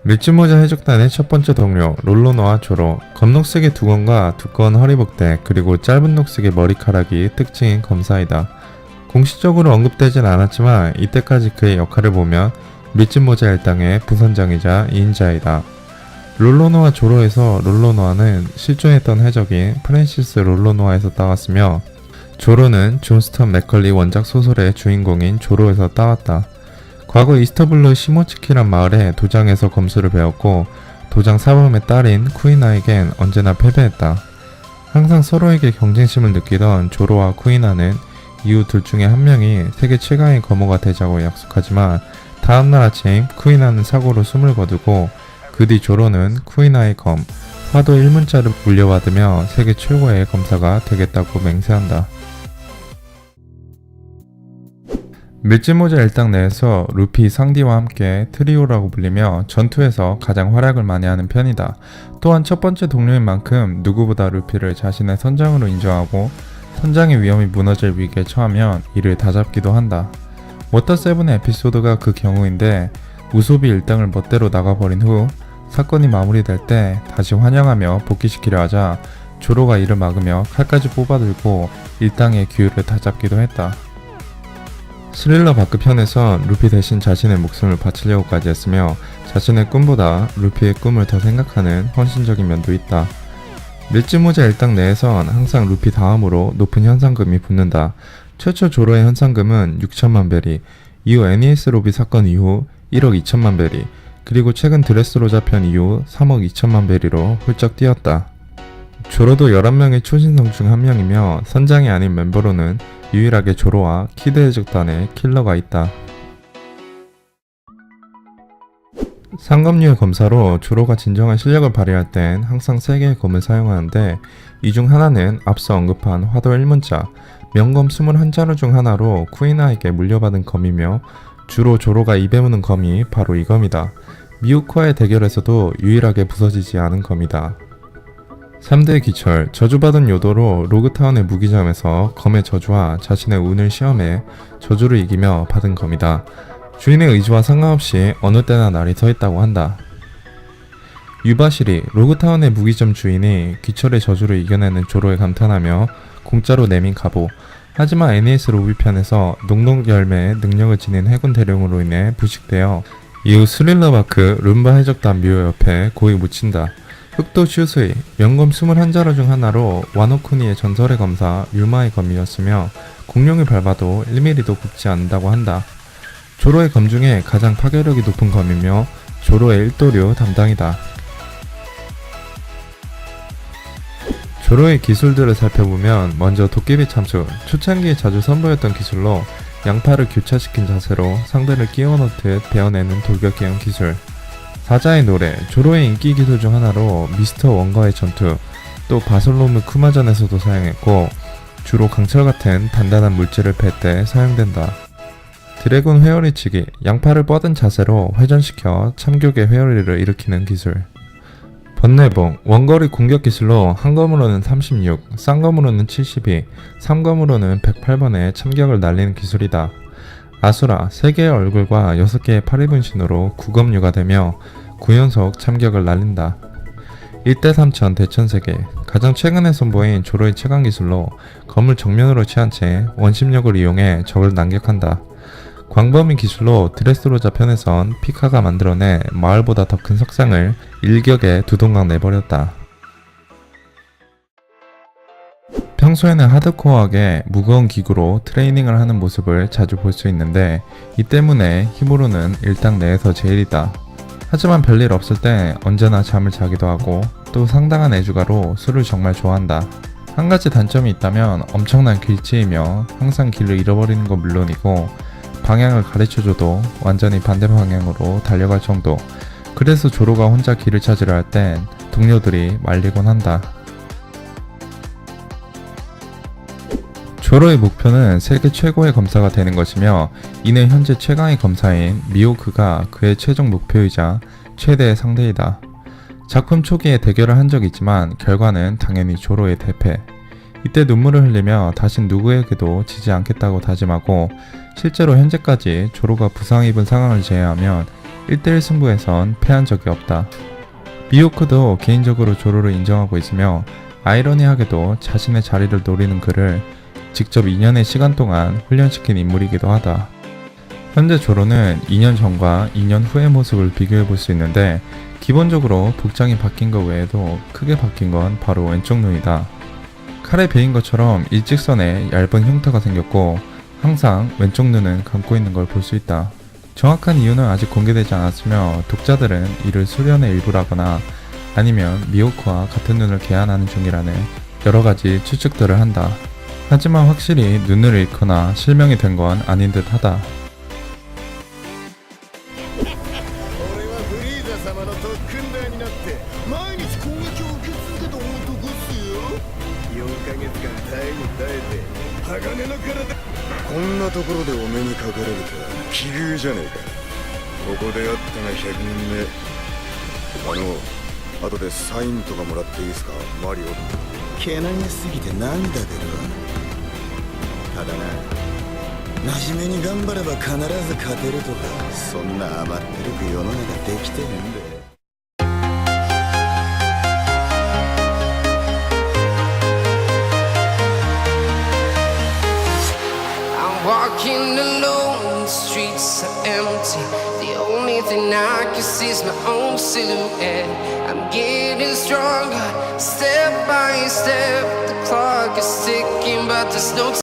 밀짚모자 해적단의 첫 번째 동료 롤로노와 조로. 검녹색의 두건과 두꺼운 허리복대 그리고 짧은 녹색의 머리카락이 특징인 검사이다. 공식적으로 언급되진 않았지만 이때까지 그의 역할을 보면 밀짚모자 일당의 부선장이자 2인자이다. 롤로노와 조로에서 롤로노아는 실존했던 해적인 프랜시스 롤로노아에서 따왔으며 조로는 존 스턴 맥컬리 원작 소설의 주인공인 조로에서 따왔다. 과거 이스터블루 시모츠키란 마을의 도장에서 검수를 배웠고 도장 사범의 딸인 쿠이나에겐 언제나 패배했다. 항상 서로에게 경쟁심을 느끼던 조로와 쿠이나는 이후 둘 중에 한 명이 세계 최강의 검어가 되자고 약속하지만 다음날 아침 쿠이나는 사고로 숨을 거두고 그 뒤 조로는 쿠이나의 검, 화도 1문자를 물려받으며 세계 최고의 검사가 되겠다고 맹세한다. 밀짚모자 일당 내에서 루피, 상디와 함께 트리오라고 불리며 전투에서 가장 활약을 많이 하는 편이다. 또한 첫 번째 동료인 만큼 누구보다 루피를 자신의 선장으로 인정하고 선장의 위험이 무너질 위기에 처하면 이를 다잡기도 한다. 워터7의 에피소드가 그 경우인데 우소비 일당을 멋대로 나가버린 후 사건이 마무리될 때 다시 환영하며 복귀시키려 하자 조로가 이를 막으며 칼까지 뽑아들고 일당의 기회를 다잡기도 했다. 스릴러 바크 편에선 루피 대신 자신의 목숨을 바치려고까지 했으며 자신의 꿈보다 루피의 꿈을 더 생각하는 헌신적인 면도 있다. 밀짚모자 일당 내에선 항상 루피 다음으로 높은 현상금이 붙는다. 최초 조로의 현상금은 6천만 베리, 이후 애니에스 로비 사건 이후 1억 2천만 베리, 그리고 최근 드레스로자 편 이후 3억 2천만 베리로 훌쩍 뛰었다. 조로도 11명의 초신성 중 한 명이며 선장이 아닌 멤버로는 유일하게 조로와 키드 해적단의 킬러가 있다. 상검류의 검사로 조로가 진정한 실력을 발휘할 땐 항상 3개의 검을 사용하는데 이 중 하나는 앞서 언급한 화도 1문자, 명검 21자루 중 하나로 쿠이나에게 물려받은 검이며 주로 조로가 입에 무는 검이 바로 이 검이다. 미우코와의 대결에서도 유일하게 부서지지 않은 검이다. 3대 기철, 저주받은 요도로 로그타운의 무기점에서 검의 저주와 자신의 운을 시험해 저주를 이기며 받은 검이다. 주인의 의지와 상관없이 어느 때나 날이 서 있다고 한다. 유바시리, 로그타운의 무기점 주인이 기철의 저주를 이겨내는 조로에 감탄하며 공짜로 내민 갑오. 하지만 애니에스 로비 편에서 녹록 열매의 능력을 지닌 해군 대령으로 인해 부식되어 이후 스릴러 바크 룸바 해적단 묘 옆에 고이 묻힌다. 흑도 슈스이, 명검 21자루 중 하나로 와노쿠니의 전설의 검사 류마의 검이었으며 공룡을 밟아도 1mm도 굽지 않는다고 한다. 조로의 검 중에 가장 파괴력이 높은 검이며 조로의 1도류 담당이다. 조로의 기술들을 살펴보면 먼저 도깨비 참수, 초창기에 자주 선보였던 기술로 양팔을 교차시킨 자세로 상대를 끼워 넣듯 베어내는 돌격기형 기술, 사자의 노래, 조로의 인기 기술 중 하나로 미스터 원과의 전투, 또 바솔로무 쿠마전에서도 사용했고 주로 강철 같은 단단한 물질을 팰 때 사용된다. 드래곤 회오리치기, 양팔을 뻗은 자세로 회전시켜 참교계 회오리를 일으키는 기술. 번뇌봉, 원거리 공격 기술로 한 검으로는 36, 쌍검으로는 72, 3검으로는 108번의 참격을 날리는 기술이다. 아수라, 3개의 얼굴과 6개의 파리 분신으로 9검류가 되며 9연속 참격을 날린다. 1대3000 대천세계, 가장 최근에 선보인 조로의 최강 기술로 검을 정면으로 취한 채 원심력을 이용해 적을 난격한다. 광범위 기술로 드레스로자 편에선 피카가 만들어내 마을보다 더 큰 석상을 일격에 두동강 내버렸다. 평소에는 하드코어하게 무거운 기구로 트레이닝을 하는 모습을 자주 볼 수 있는데 이 때문에 힘으로는 일당 내에서 제일이다. 하지만 별일 없을 때 언제나 잠을 자기도 하고 또 상당한 애주가로 술을 정말 좋아한다. 한 가지 단점이 있다면 엄청난 길치이며 항상 길을 잃어버리는 건 물론이고 방향을 가르쳐줘도 완전히 반대 방향으로 달려갈 정도. 그래서 조로가 혼자 길을 찾으려 할 땐 동료들이 말리곤 한다. 조로의 목표는 세계 최고의 검사가 되는 것이며 이는 현재 최강의 검사인 미호크가 그의 최종 목표이자 최대의 상대이다. 작품 초기에 대결을 한 적이 있지만 결과는 당연히 조로의 대패. 이때 눈물을 흘리며 다신 누구에게도 지지 않겠다고 다짐하고 실제로 현재까지 조로가 부상 입은 상황을 제외하면 1대1 승부에선 패한 적이 없다. 미호크도 개인적으로 조로를 인정하고 있으며 아이러니하게도 자신의 자리를 노리는 그를 직접 2년의 시간 동안 훈련시킨 인물이기도 하다. 현재 조로는 2년 전과 2년 후의 모습을 비교해 볼 수 있는데 기본적으로 복장이 바뀐 것 외에도 크게 바뀐 건 바로 왼쪽 눈이다. 칼에 베인 것처럼 일직선에 얇은 흉터가 생겼고 항상 왼쪽 눈은 감고 있는 걸 볼 수 있다. 정확한 이유는 아직 공개되지 않았으며 독자들은 이를 수련의 일부라거나 아니면 미호크와 같은 눈을 개안하는 중이라는 여러가지 추측들을 한다. 하지만 확실히 눈을 잃거나 실명이 된 건 아닌 듯 하다. 俺はフリーザ様の特訓台になって毎日攻撃を受け続けた男っすよ。4ヶ月間耐えに耐えて鋼の体こんなところでお目にかかれるとは奇遇じゃねえか。ここで会ったが100人目。後でサインとかもらっていいですか、マリオ。けなげすぎて涙出るわ。ただな、真面目に頑張れば必ず勝てるとか、そんな甘ってるく世の中できてへんで。Walking alone, the streets are empty. The only thing I can see is my own silhouette. I'm getting stronger, step by step. The clock is ticking, but there's no